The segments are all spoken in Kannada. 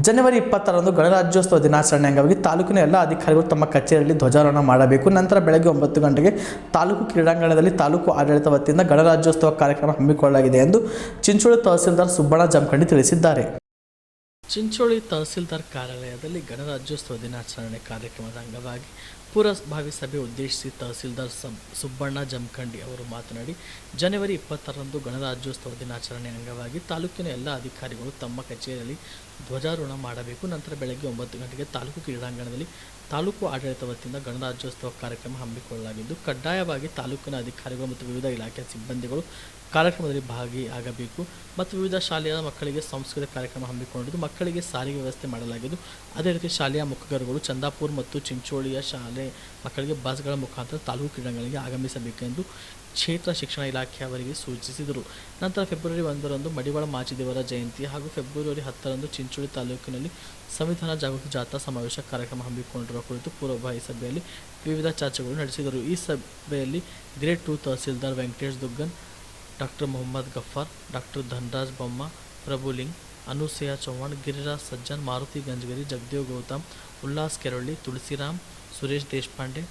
ಜನವರಿ 20ರಂದು ಗಣರಾಜ್ಯೋತ್ಸವ ದಿನಾಚರಣೆ ಅಂಗವಾಗಿ ತಾಲೂಕಿನ ಎಲ್ಲ ಅಧಿಕಾರಿಗಳು ತಮ್ಮ ಕಚೇರಿಯಲ್ಲಿ ಧ್ವಜಾರೋಹಣ ಮಾಡಬೇಕು. ನಂತರ ಬೆಳಗ್ಗೆ 9 ಗಂಟೆಗೆ ತಾಲೂಕು ಕ್ರೀಡಾಂಗಣದಲ್ಲಿ ತಾಲೂಕು ಆಡಳಿತ ವತಿಯಿಂದ ಗಣರಾಜ್ಯೋತ್ಸವ ಕಾರ್ಯಕ್ರಮ ಹಮ್ಮಿಕೊಳ್ಳಲಾಗಿದೆ ಎಂದು ಚಿಂಚೋಳಿ ತಹಸೀಲ್ದಾರ್ ಸುಬ್ಬಣ್ಣ ಜಮಖಂಡಿ ತಿಳಿಸಿದ್ದಾರೆ. ಚಿಂಚೋಳಿ ತಹಸೀಲ್ದಾರ್ ಕಾರ್ಯಾಲಯದಲ್ಲಿ ಗಣರಾಜ್ಯೋತ್ಸವ ದಿನಾಚರಣೆ ಕಾರ್ಯಕ್ರಮದ ಅಂಗವಾಗಿ ಪೂರ್ವಭಾವಿ ಸಭೆ ಉದ್ದೇಶಿಸಿ ತಹಸೀಲ್ದಾರ್ ಸುಬ್ಬಣ್ಣ ಜಮಖಂಡಿ ಅವರು ಮಾತನಾಡಿ, ಜನವರಿ 20ರಂದು ಗಣರಾಜ್ಯೋತ್ಸವ ದಿನಾಚರಣೆ ಅಂಗವಾಗಿ ತಾಲೂಕಿನ ಎಲ್ಲ ಅಧಿಕಾರಿಗಳು ತಮ್ಮ ಕಚೇರಿಯಲ್ಲಿ ಧ್ವಜಾರೋಹಣ ಮಾಡಬೇಕು. ನಂತರ ಬೆಳಗ್ಗೆ 9 ಗಂಟೆಗೆ ತಾಲೂಕು ಕ್ರೀಡಾಂಗಣದಲ್ಲಿ ತಾಲೂಕು ಆಡಳಿತ ವತಿಯಿಂದ ಗಣರಾಜ್ಯೋತ್ಸವ ಕಾರ್ಯಕ್ರಮ ಹಮ್ಮಿಕೊಳ್ಳಲಾಗಿದ್ದು, ಕಡ್ಡಾಯವಾಗಿ ತಾಲೂಕಿನ ಅಧಿಕಾರಿಗಳು ಮತ್ತು ವಿವಿಧ ಇಲಾಖೆಯ ಸಿಬ್ಬಂದಿಗಳು ಕಾರ್ಯಕ್ರಮದಲ್ಲಿ ಭಾಗಿಯಾಗಬೇಕು ಮತ್ತು ವಿವಿಧ ಶಾಲೆಯ ಮಕ್ಕಳಿಗೆ ಸಾಂಸ್ಕೃತಿಕ ಕಾರ್ಯಕ್ರಮ ಹಮ್ಮಿಕೊಂಡಿದ್ದು, ಮಕ್ಕಳಿಗೆ ಸಾರಿಗೆ ವ್ಯವಸ್ಥೆ ಮಾಡಲಾಗಿದ್ದು, ಅದೇ ರೀತಿ ಶಾಲೆಯ ಮುಖಂಡರುಗಳು ಚಂದಾಪುರ ಮತ್ತು ಚಿಂಚೋಳಿಯ ಶಾಲೆ ಮಕ್ಕಳಿಗೆ ಬಸ್ಗಳ ಮುಖಾಂತರ ತಾಲೂಕು ಕ್ರೀಡಾಂಗಣಗಳಿಗೆ ಆಗಮಿಸಬೇಕೆಂದು ಕ್ಷೇತ್ರ ಶಿಕ್ಷಣ ಇಲಾಖೆಯವರಿಗೆ ಸೂಚಿಸಿದರು. ನಂತರ ಫೆಬ್ರವರಿ 1ರಂದು ಮಡಿವಾಳ ಮಾಚಿದೇವರ ಜಯಂತಿ ಹಾಗೂ ಫೆಬ್ರವರಿ 10ರಂದು ಚಿಂಚೋಳಿ ತಾಲೂಕಿನಲ್ಲಿ ಸಂವಿಧಾನ ಜಾಗೃತಿ ಜಾಥಾ ಸಮಾವೇಶ ಕಾರ್ಯಕ್ರಮ ಹಮ್ಮಿಕೊಂಡಿರುವ ಕುರಿತು ಪೂರ್ವಭಾವಿ ಸಭೆಯಲ್ಲಿ ವಿವಿಧ ಚರ್ಚೆಗಳು ನಡೆಸಿದರು. ಈ ಸಭೆಯಲ್ಲಿ grade 2 tahsildar Venkatesh Duggan, doctor Mohammed Gafar, doctor Dhanraj Bomma, Prabhuling, Anusuya Chauhan, Giriraj Sajjan, Maruti Ganjagari, Jagdev Gautam, Ullas Kerolli, Tulsiram, Suresh Deshpande,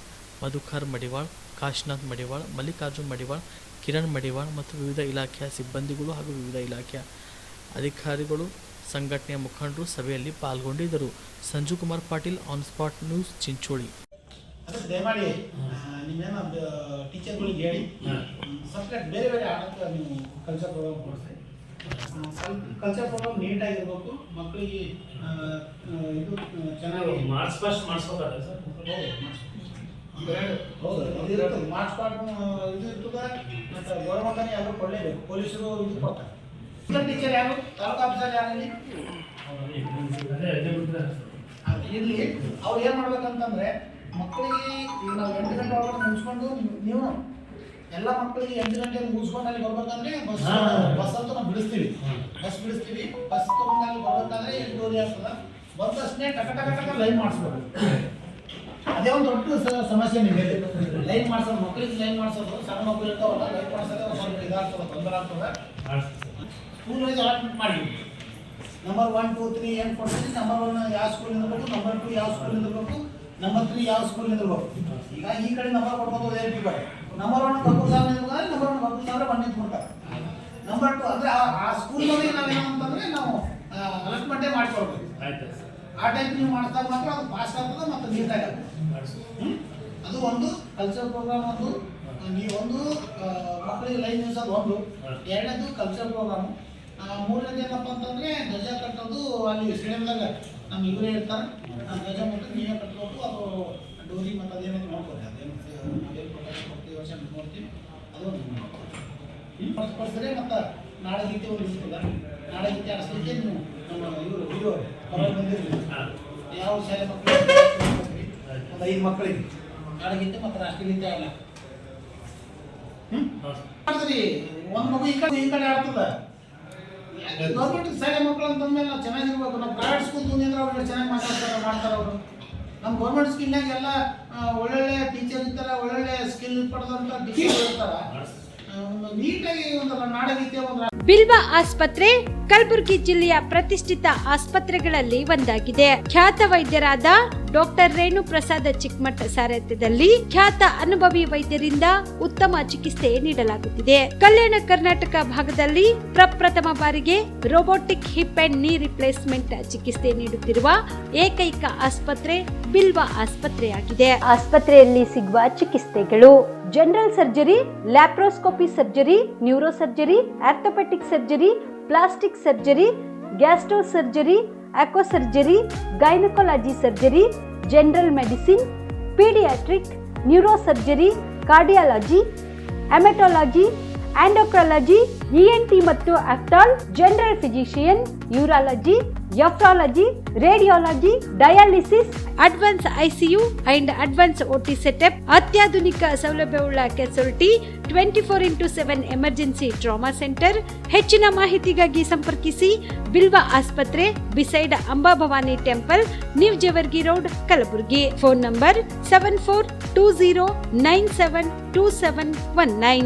Madhukar Madiwal, Kashinath Madiwal, Mallikarjun Madiwal, Kiran Madiwal ಮತ್ತು ವಿವಿಧ ಇಲಾಖೆಯ ಸಿಬ್ಬಂದಿಗಳು ಹಾಗೂ ವಿವಿಧ ಇಲಾಖೆಯ ಅಧಿಕಾರಿಗಳು, ಸಂಘಟನೆಯ ಮುಖಂಡರು ಸಭೆಯಲ್ಲಿ ಪಾಲ್ಗೊಂಡಿದ್ದರು. Sanju Kumar Patil, on spot news, Chincholi. ದಯಮಾಡಿ ನೀವೇನು ಟೀಚರ್ಗಳಿಗೆ ಹೇಳಿ ಸಪ್ರೇಟ್ ಬೇರೆ ಬೇರೆ ಆಡಕ್ಕೆ ನೀವು ಕಲ್ಚರ್ ಪ್ರೋಗ್ರಾಮ್ ಕೊಡಿಸಿ. ಕಲ್ಚರ್ ಪ್ರೋಗ್ರಾಮ್ ನೀಟಾಗಿರ್ಬೇಕು, ಮಕ್ಕಳಿಗೆ ಇದು ಚೆನ್ನಾಗಿ ಮಾರ್ಚ್ ಫಸ್ಟ್ ಮಾಡಿಸ್ಬೇಕಾದ್ರೆ ಸರ್. ಹೌದು ಅದು ಇರುತ್ತೆ. ಮಾರ್ಚ್ ಪಾರ್ಟ್ ಇದು ಇರ್ತದೆ ಮತ್ತು ಗೌರ್ಮೆಂಟಲ್ಲಿ ಯಾರು ಕೊಡಲೇಬೇಕು. ಪೊಲೀಸರು ಇದು ಕೊಡ್ತಾರೆ. ಟೀಚರ್ ಯಾರು, ತಾಲೂಕು ಆಫೀಸರ್ ಯಾರಲ್ಲಿ ಇರಲಿ, ಅವ್ರು ಏನು ಮಾಡ್ಬೇಕಂತಂದರೆ ಮಕ್ಕಳಿಗೆ ಈಗ ನಾವು 8 ಗಂಟೆ ಒಳಗಡೆ ಮುಗಿಸ್ಕೊಂಡು ನೀವು ಎಲ್ಲ ಮಕ್ಕಳಿಗೆ 8 ಗಂಟೆಗೆ ಮುಗಿಸ್ಕೊಂಡು ಅಲ್ಲಿ ಬರ್ಬೇಕಂದ್ರೆ ಬಸ್ ಅಂತೂ ನಾವು ಬಿಡಿಸ್ತೀವಿ. ಬಸ್ ತೊಗೊಂಡು ಅಲ್ಲಿ ಬರ್ಬೇಕಂದ್ರೆ 8:30 ಆಗ್ತದೆ. ಬಂದ ತಕ್ಷಣ ಟಕ ಲೈನ್ ಮಾಡಿಸ್ಬೇಕು. ಅದೇ ಒಂದು ದೊಡ್ಡ ಸಮಸ್ಯೆ ನಿಮಗೆ. ಲೈನ್ ಮಾಡಿಸೋದು, ಮಕ್ಕಳಿಗೆ ಲೈನ್ ಮಾಡಿಸೋದು, ಸಣ್ಣ ಮಕ್ಕಳು ಇರ್ತಾವಲ್ಲ, ಲೈನ್ ಮಾಡಿಸೋದು ಸ್ವಲ್ಪ ಇದಾಗ್ತದೆ, ತೊಂದರೆ ಆಗ್ತದೆ. ಸ್ಕೂಲ್ ವೈಸ್ ಅಲಾಟ್ಮೆಂಟ್ ಮಾಡಿ ನಂಬರ್ 1, 2, 3 ಏನು ಕೊಡ್ತೀವಿ. ನಂಬರ್ 1 ಯಾವ ಸ್ಕೂಲಿಂದ ಇರಬೇಕು, ನಂಬರ್ 2 ಯಾವ ಸ್ಕೂಲಿಂದ ಇರಬೇಕು, ನಂಬರ್ 3 ಯಾವ ಸ್ಕೂಲಿಂದ ಇರಬೇಕು. ಈಗ ಈ ಕಡೆ ನಂಬರ್ ಕೊಡ್ಬೋದು ALP ಕಡೆ. ನಂಬರ್ 1 ಕಬ್ಬೂರ್ ಸಾಹೇಬ್ ನಿಂತ್ಕೊಂಡ್ರೆ ನಂಬರ್ 1 ಕಬ್ಬೂರ್ ಸಾಹೇಬ್ರೆ ಬಂದು ನಿಂತ್ಕೊಡ್ತಾರೆ. ನಂಬರ್ 2 ಅಂದರೆ ಆ ಸ್ಕೂಲ್ನಲ್ಲಿ ನಾವೇನಂತಂದರೆ ನಾವು ಅಲಾಟ್ಮೆಂಟೇ ಮಾಡಿಕೊಡ್ಬೇಕು. ಆ ಟೈಪ್ ನೀವು ಮಾಡಿದಾಗ ಮಾತ್ರ ಅದು ಪಾಸ್ ಆಗ್ತದೆ ಮತ್ತು ನೀಟಾಗಿ ಆಗ್ತದೆ. ಅದು ಒಂದು ಕಲ್ಚರ್ ಪ್ರೋಗ್ರಾಮ್. ಒಂದು ನೀವೊಂದು ಮಕ್ಕಳಿಗೆ ಲೈನ್ ನಿಲ್ಸೋದು ಒಂದು, ಎರಡನೇದು ಕಲ್ಚರ್ ಪ್ರೋಗ್ರಾಮು. ಮೂರನೇದು ಏನಪ್ಪ ಅಂತಂದರೆ ಧ್ವಜ ಕಟ್ಟೋದು. ಅಲ್ಲಿ ಸ್ಟೇಡಿಯಮ್ದಾಗ ನಮ್ಮ ಇವರೇ ಇರ್ತಾರೆ, ಧ್ವಜ ಮತ್ತು ನೀವೇ ಕಟ್ಬೇಕು. ಅದು ಡೋರಿ ಮತ್ತು ಅದೇನೈತೆ ನೋಡ್ಬೋದು. ಅದೇನು ಪ್ರತಿ ವರ್ಷ ನೋಡ್ತೀವಿ. ಅದು ಪಡಿಸ್ತಾರೆ. ಮತ್ತು ನಾಡಗೀತೆ ಒಂದು ಇರ್ತದೆ. ನಾಡಗೀತೆ ಆಡಿಸ್ಲಿಕ್ಕೆ ನೀವು ನಮ್ಮ ಇವರು ವಿಡಿಯೋ ಹೊರಗೆ ಬಂದಿರಲಿ. ಯಾವ ಶಾಲೆ ಮಕ್ಕಳಿಗೆ ಒಂದು 5 ಮಕ್ಕಳಿಗೆ ನಾಡಗೀತೆ ಮತ್ತು ರಾಷ್ಟ್ರಗೀತೆ ಅಲ್ಲ ಮಾಡ್ತೀವಿ. ಒಂದು ಮಗು ಈ ಕಡೆ ಆಡ್ತದೆ. ಗೌರ್ಮೆಂಟ್ ಶಾಲೆ ಮಕ್ಕಳು ಅಂತಂದ್ಮೇಲೆ ನಾವು ಚೆನ್ನಾಗಿರ್ಬೇಕು. ನಾವು ಪ್ರೈವೇಟ್ ಸ್ಕೂಲ್ ಅಂದ್ರೆ ಅವ್ರು ಚೆನ್ನಾಗಿ ಮಾಡ್ತಾರೆ ಅವರು. ನಮ್ಮ ಗೌರ್ಮೆಂಟ್ ಸ್ಕೂಲ್ನಾಗ ಎಲ್ಲ ಒಳ್ಳೊಳ್ಳೆ ಟೀಚರ್ ಇರ್ತಾರೆ, ಒಳ್ಳೊಳ್ಳೆ ಸ್ಕಿಲ್ ಪಡೆದಂಥ ಟೀಚರ್ ಇರ್ತಾರೆ. ನೀಟಾಗಿ ಒಂದು ನಾಡಗೀತೆ ಒಂದು ಬಿಲ್ವ ಆಸ್ಪತ್ರೆ ಕಲಬುರಗಿ ಜಿಲ್ಲೆಯ ಪ್ರತಿಷ್ಠಿತ ಆಸ್ಪತ್ರೆಗಳಲ್ಲಿ ಒಂದಾಗಿದೆ. ಖ್ಯಾತ ವೈದ್ಯರಾದ ಡಾಕ್ಟರ್ ರೇಣು ಪ್ರಸಾದ್ ಚಿಕ್ಕಮಠ ಸಾರಥ್ಯದಲ್ಲಿ ಖ್ಯಾತ ಅನುಭವಿ ವೈದ್ಯರಿಂದ ಉತ್ತಮ ಚಿಕಿತ್ಸೆ ನೀಡಲಾಗುತ್ತಿದೆ. ಕಲ್ಯಾಣ ಕರ್ನಾಟಕ ಭಾಗದಲ್ಲಿ ಪ್ರಪ್ರಥಮ ಬಾರಿಗೆ robotic hip and knee replacement ಚಿಕಿತ್ಸೆ ನೀಡುತ್ತಿರುವ ಏಕೈಕ ಆಸ್ಪತ್ರೆ ಬಿಲ್ವ ಆಸ್ಪತ್ರೆಯಾಗಿದೆ. ಆಸ್ಪತ್ರೆಯಲ್ಲಿ ಸಿಗುವ ಚಿಕಿತ್ಸೆಗಳು: general surgery, laparoscopy surgery, neuro surgery, orthopaedic surgery, plastic surgery, gastro surgery, aqua surgery, gynaecology surgery, general medicine, paediatric, neuro surgery, cardiology, haematology, endocrinology, ENT ಮತ್ತು ophthal, general physician, urology, nephrology, radiology, dialysis, advance ICU and advance OT setup, ಅತ್ಯಾಧುನಿಕ ಸೌಲಭ್ಯವುಳ್ಳ ಕೆಸೊಲ್ಟಿ, 24x7 ಎಮರ್ಜೆನ್ಸಿ ಟ್ರಾಮಾ ಸೆಂಟರ್. ಹೆಚ್ಚಿನ ಮಾಹಿತಿಗಾಗಿ ಸಂಪರ್ಕಿಸಿ ಬಿಲ್ವ ಆಸ್ಪತ್ರೆ, beside Amba Bhavani temple, new Jevargi road, Kalaburagi. Phone number 7420972719.